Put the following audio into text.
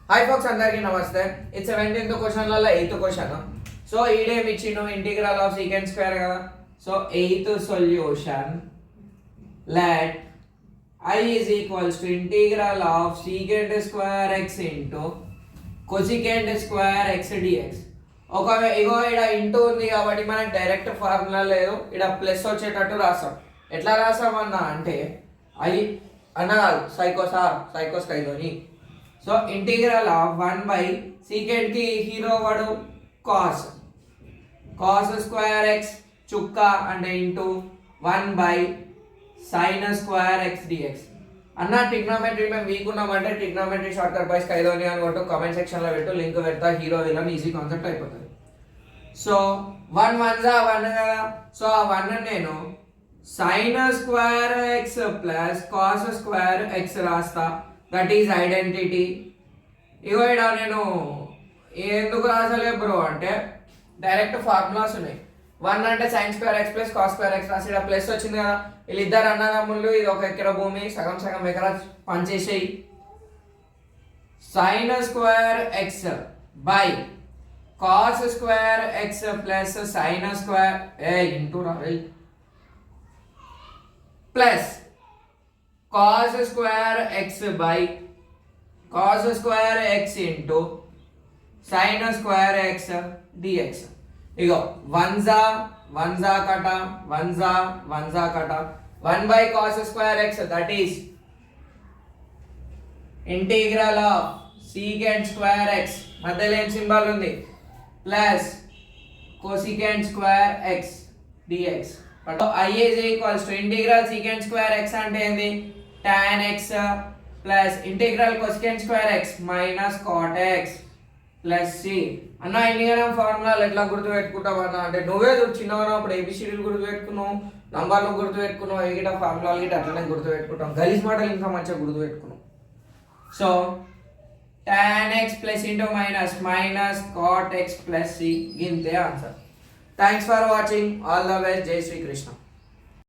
Hi folks అందరికీ నమస్తే. It's 17th క్వశ్చన్లలో 8th క్వశ్చన్. సో ఈడేమి ఇచ్చిండు ఇంటిగ్రల్ ఆఫ్ సీకెంట్ స్క్వేర్ కదా. So 8th solution let I is equals to integral of secant square x into cosecant square x dx. ఒకవేళ ఇగో ఇక్కడ into ఉంది కాబట్టి మనకు డైరెక్ట్ ఫార్ములా లేదు, ఇక్కడ ప్లస్ వచ్చేటట్టు రాస్తాం. ఎట్లా రాస్తామన్నా అంటే ఐ అన్నగాదు సైకోస్ కైలోని. సో ఇంటిగ్రల్ ఆఫ్ 1 సీకెంట్ కి హీరో వాడు కాస్ స్క్వేర్ ఎక్స్ చుక్క అంటే into 1 sin square x dx. అన్న ట్రిగ్నోమెట్రీ మేము వీక్ ఉన్నామంటే ట్రిగ్నోమెట్రీ షార్ట్ కట్ బై స్కైలోని అని కొట్టు, కామెంట్ సెక్షన్లో పెట్టు, లింక్ పెడతా, హీరో విలన్ ఈజీ కాన్సెప్ట్ అయిపోతుంది. సో 1 1 కదా. సో ఆ 1 నేను sin square x plus cos square x రాస్తా, దట్ ఈజ్ ఐడెంటిటీ. ఇగో ఇక్కడ నేను ఎందుకు రాసలే బ్రో అంటే డైరెక్ట్ ఫార్ములాస్ ఉన్నాయి. 1 అంటే sin square x plus cos square X రాసి ఇక్కడ ప్లస్ వచ్చింది కదా. వీళ్ళిద్దరు అన్నదమ్ముళ్ళు, ఇది ఒక ఎకరా భూమి, సగం సగం ఎకరా పనిచేసేయి. sin square x by cos square x plus sin square into plus cos square x by cos square x into sin square x dx. ఇగో 1 కట 1 కట 1 by cos square x that is integral of secant square x మధ్యలో ఏం symbol ఉంది plus cosecant square x dx. I is equals to ఇంటిగ్రల్ secant square x అంటే ఏంది tan x plus integral cosecant square x minus cot x plus C. అన్న Indian ఫార్ములాలు ఎట్లా గుర్తు పెట్టుకుంటావు అన్న అంటే నువ్వే చిన్నగా అప్పుడు ఏబిసిడీలు గుర్తు పెట్టుకున్నావు, నంబర్లు గుర్తు పెట్టుకున్నావు, ఏ ఫార్ములాలు గిట్ట అట్లనే గుర్తు పెట్టుకుంటాం. గలీజ్ మాటలు ఇంకా మంచిగా గుర్తు పెట్టుకున్నావు. So tan x plus into minus cot x plus C, గింతే answer. Thanks for watching. All the best. జై శ్రీకృష్ణ.